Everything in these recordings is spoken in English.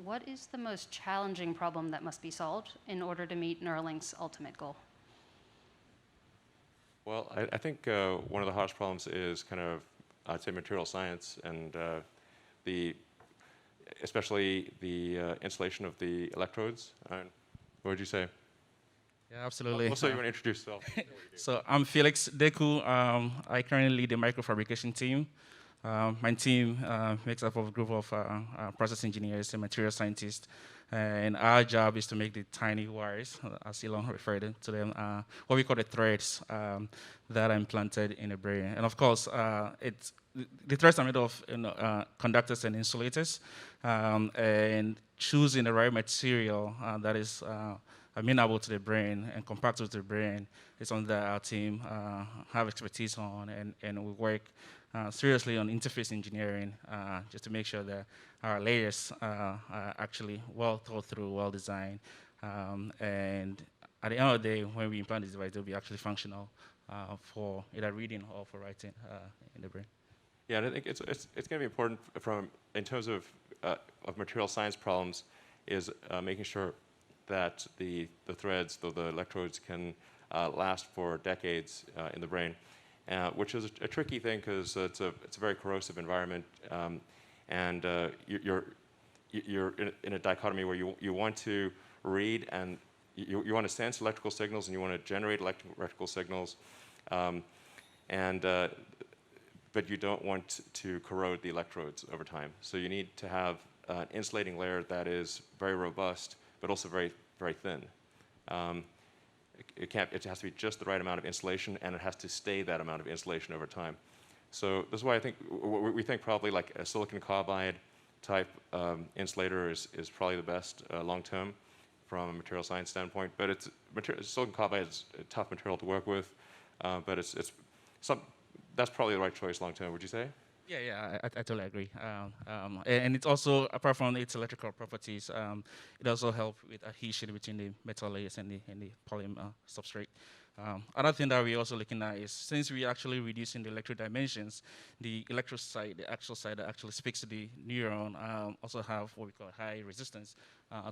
What is the most challenging problem that must be solved in order to meet Neuralink's ultimate goal? Well, I think one of the hardest problems is kind of, I'd say, material science and the, especially the installation of the electrodes. What would you say? Yeah, absolutely. Also, you want to introduce yourself? So I'm Felix Deku. I currently lead the microfabrication team. My team makes up of a group of process engineers and material scientists. And our job is to make the tiny wires, as Elon referred to them, what we call the threads that are implanted in the brain. And of course, the threads are made of conductors and insulators. And choosing the right material that is amenable to the brain and compatible to the brain is something that our team have expertise on, and we work seriously on interface engineering just to make sure that our layers are actually well thought through, well designed, and at the end of the day, when we implant this device, they'll be actually functional for either reading or for writing in the brain. Yeah, and I think it's going to be important in terms of material science problems, is making sure that the threads, the electrodes, can last for decades in the brain, which is a tricky thing because it's a very corrosive environment, and you're in a dichotomy where you want to read and you want to sense electrical signals and you want to generate electrical signals, but you don't want to corrode the electrodes over time. So you need to have an insulating layer that is very robust, but also very, very thin. It has to be just the right amount of insulation, and it has to stay that amount of insulation over time. So this is why I think we think probably like a silicon carbide type insulator is probably the best long term from a material science standpoint. But silicon carbide is a tough material to work with, but that's probably the right choice long term. Would you say? Yeah, I totally agree. And it's also, apart from its electrical properties, it also helps with adhesion between the metal layers and the polymer substrate. Another thing that we're also looking at is, since we're actually reducing the electric dimensions, the electric side, the actual side that actually speaks to the neuron, also have what we call high resistance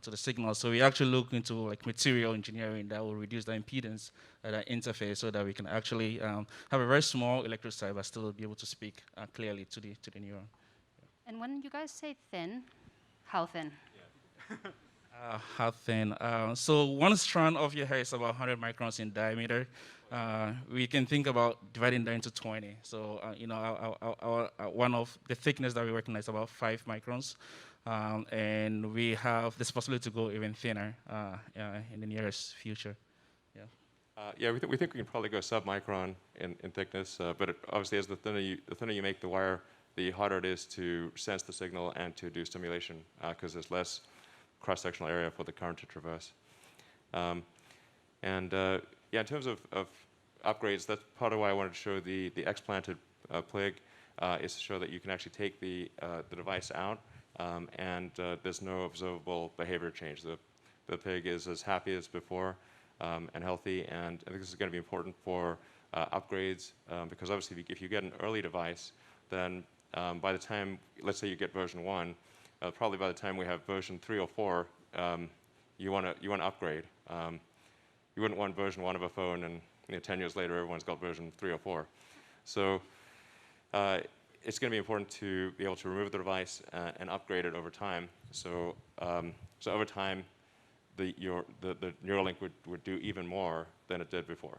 to the signal. So we actually look into like material engineering that will reduce the impedance at that interface, so that we can actually have a very small electric side but still be able to speak clearly to the neuron. And when you guys say thin, how thin? How thin? So one strand of your hair is about 100 microns in diameter. We can think about dividing that into 20. So one of the thickness that we recognize is about 5 microns, and we have this possibility to go even thinner in the nearest future. Yeah, we think we can probably go sub-micron in thickness, but obviously, as the thinner you make the wire, the harder it is to sense the signal and to do stimulation, because there's less cross-sectional area for the current to traverse. Yeah, in terms of upgrades, that's part of why I wanted to show the explanted plig, is to show that you can actually take the device out, and there's no observable behavior change. The pig is as happy as before and healthy, and I think this is going to be important for upgrades, because obviously if you get an early device, then by the time, let's say you get version 1, probably by the time we have version 3 or 4, you want to upgrade. You wouldn't want version 1 of a phone and 10 years later everyone's got version 3 or 4. So it's going to be important to be able to remove the device and upgrade it over time. So over time, the Neuralink would do even more than it did before.